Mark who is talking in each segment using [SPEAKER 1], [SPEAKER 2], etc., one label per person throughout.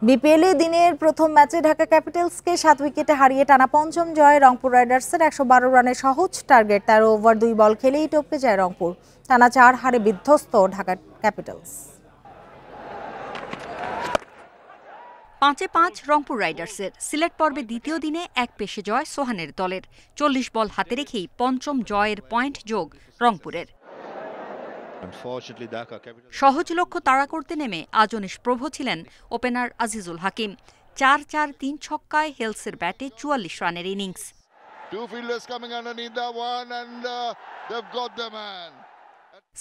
[SPEAKER 1] বিপিএলে দিনের প্রথম ম্যাচে ঢাকা ক্যাপিটালসকে 7 উইকেটে হারিয়ে টানা পঞ্চম জয়ে রংপুর রাইডার্সের 112 রানের সহজ টার্গেট। 13 ওভার 2 বল খেলেই টপকে যায় রংপুর। টানা 4 হারে বিধ্বস্ত ঢাকা ক্যাপিটালস।
[SPEAKER 2] 5-5 রংপুর রাইডার্সের। সিলেট পর্বে দ্বিতীয় দিনে এক পেশে জয় সোহানের দলের। 40 বল হাতে রেখেই পঞ্চম জয়ের পয়েন্ট যোগ রংপুরের। সহজ লক্ষ্য তাড়া করতে নেমে আজও নিষ্প্রভ ছিলেন ওপেনার আজিজুল হাকিম। 4-4-3 ছক্কায় হেলসের ব্যাটে 44 রানের ইনিংস।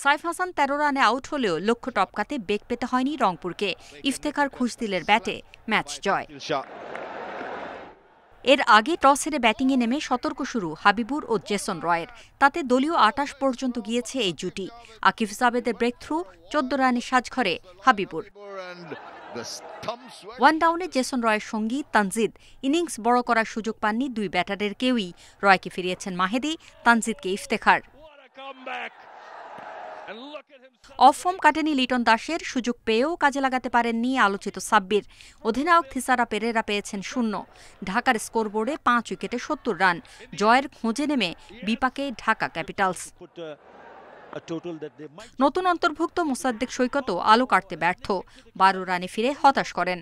[SPEAKER 2] সাইফ হাসান 13 রানে আউট হলেও লক্ষ্য টপকাতে বেগ পেতে হয়নি রংপুরকে। ইফতেখার খুশদিলের ব্যাটে ম্যাচ জয়। এর আগে টস হেরে ব্যাটিংয়ে নেমে সতর্ক শুরু হাবিবুর ও জেসন রয়ের। তাতে দলীয় 28 পর্যন্ত গিয়েছে এই জুটি। আকিব জাবেদের ব্রেক থ্রু 14 রানে সাজঘরে হাবিবুর। ওয়ান ডাউনে জেসন রয়ের সঙ্গী তানজিদ ইনিংস বড় করার সুযোগ পাননি দুই ব্যাটারের কেউই। রয়কে ফিরিয়েছেন মাহেদি, তানজিদকে ইফতেখার। অফ ফর্ম কাটেনি লিটন দাসের। সুযোগ পেয়েও কাজে লাগাতে পারেননি আলোচিত সাব্বির। অধিনায়ক থিসারা পেরেরা পেয়েছেন 0। ঢাকার স্কোরবোর্ডে 5 উইকেটে 70 রান। জয়ের খোঁজে নেমে বিপাকে ঢাকা ক্যাপিটালস। নতুন অন্তর্ভুক্ত মোসাদ্দেক সৈকতও আলো কাটতে ব্যর্থ। 12 রানে ফিরে হতাশ করেন।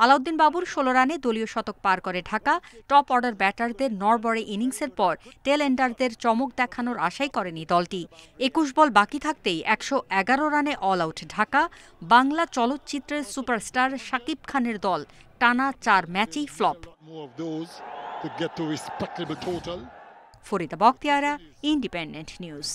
[SPEAKER 2] আলাউদ্দিন বাবুর 16 রানে দলীয় শতক পার করে ঢাকা। টপ অর্ডার ব্যাটারদের নড়বড়ে ইনিংসের পর টেল এন্ডারদের চমক দেখানোর আশাই করেনি দলটি। 21 বল বাকি থাকতেই 111 রানে অল আউট ঢাকা। বাংলা চলচ্চিত্রের সুপারস্টার শাকিব খানের দল টানা 4 ম্যাচেই flop. Farida Bakhtiara, Independent news.